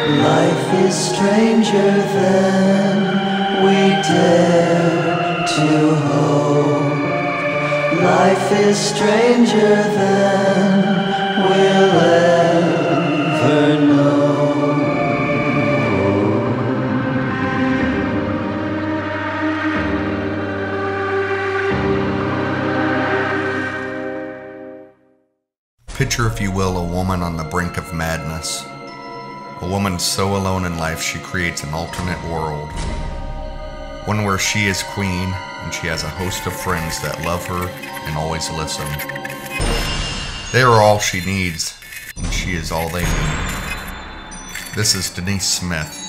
Life is stranger than we dare to hope. Life is stranger than we'll ever know. Picture, if you will, a woman on the brink of madness. A woman so alone in life she creates an alternate world. One where she is queen and she has a host of friends that love her and always listen. They are all she needs, and she is all they need. This is Denise Smith,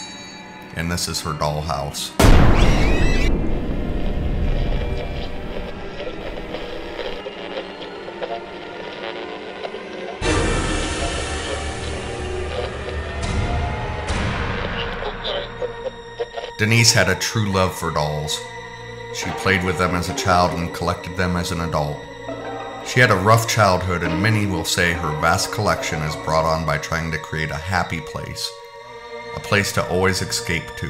and this is her DollHouse. Denise had a true love for dolls. She played with them as a child and collected them as an adult. She had a rough childhood, and many will say her vast collection is brought on by trying to create a happy place, a place to always escape to.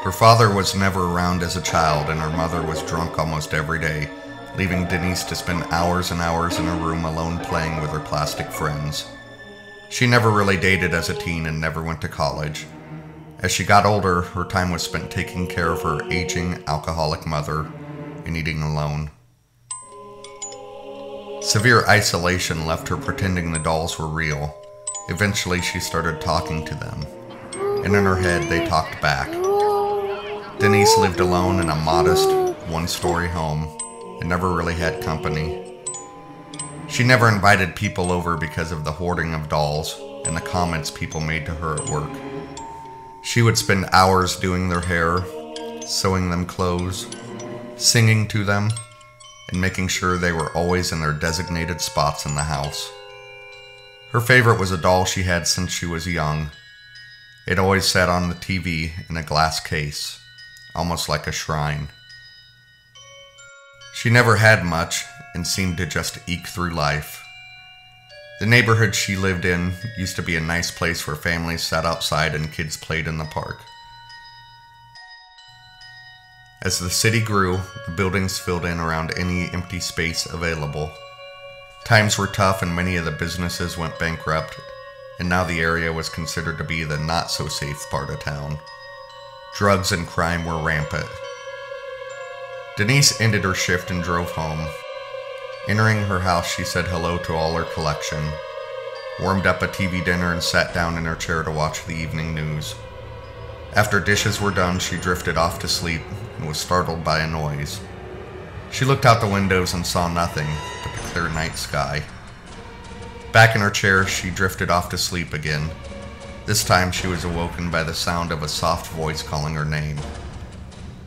Her father was never around as a child, and her mother was drunk almost every day, leaving Denise to spend hours and hours in a room alone playing with her plastic friends. She never really dated as a teen and never went to college. As she got older, her time was spent taking care of her aging, alcoholic mother and eating alone. Severe isolation left her pretending the dolls were real. Eventually, she started talking to them, and in her head, they talked back. Denise lived alone in a modest, one-story home and never really had company. She never invited people over because of the hoarding of dolls and the comments people made to her at work. She would spend hours doing their hair, sewing them clothes, singing to them, and making sure they were always in their designated spots in the house. Her favorite was a doll she had since she was young. It always sat on the TV in a glass case, almost like a shrine. She never had much and seemed to just eke through life. The neighborhood she lived in used to be a nice place where families sat outside and kids played in the park. As the city grew, the buildings filled in around any empty space available. Times were tough and many of the businesses went bankrupt, and now the area was considered to be the not-so-safe part of town. Drugs and crime were rampant. Denise ended her shift and drove home. Entering her house, she said hello to all her collection, warmed up a TV dinner, and sat down in her chair to watch the evening news. After dishes were done, she drifted off to sleep and was startled by a noise. She looked out the windows and saw nothing but the clear night sky. Back in her chair, she drifted off to sleep again. This time, she was awoken by the sound of a soft voice calling her name.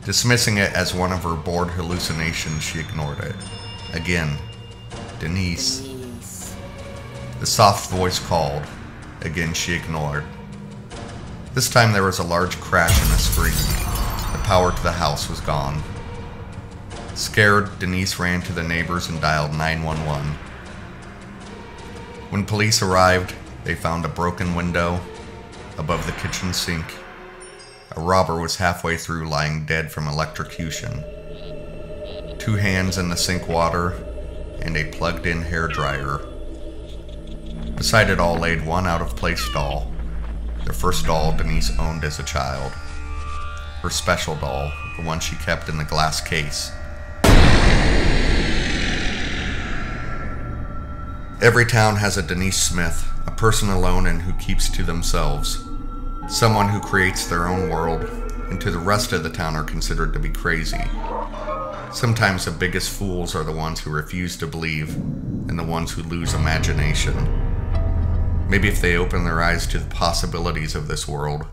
Dismissing it as one of her bored hallucinations, she ignored it. Again, Denise. The soft voice called. Again, she ignored. This time there was a large crash and a scream. The power to the house was gone. Scared, Denise ran to the neighbors and dialed 911. When police arrived, they found a broken window above the kitchen sink. A robber was halfway through, lying dead from electrocution. 2 hands in the sink water, and a plugged-in hairdryer. Beside it all laid one out-of-place doll, the first doll Denise owned as a child. Her special doll, the one she kept in the glass case. Every town has a Denise Smith, a person alone and who keeps to themselves. Someone who creates their own world, and to the rest of the town are considered to be crazy. Sometimes the biggest fools are the ones who refuse to believe, and the ones who lose imagination. Maybe if they open their eyes to the possibilities of this world,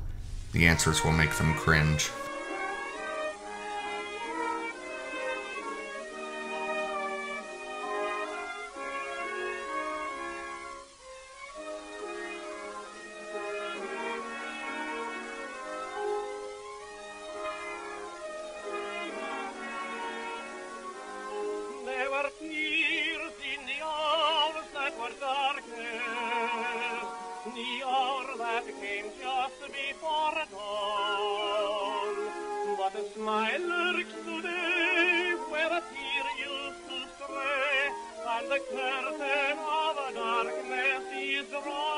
the answers will make them cringe. Tears in the arms that were darkest, the hour that came just before dawn. But a smile lurks today where a tear used to stray, and the curtain of darkness is drawn.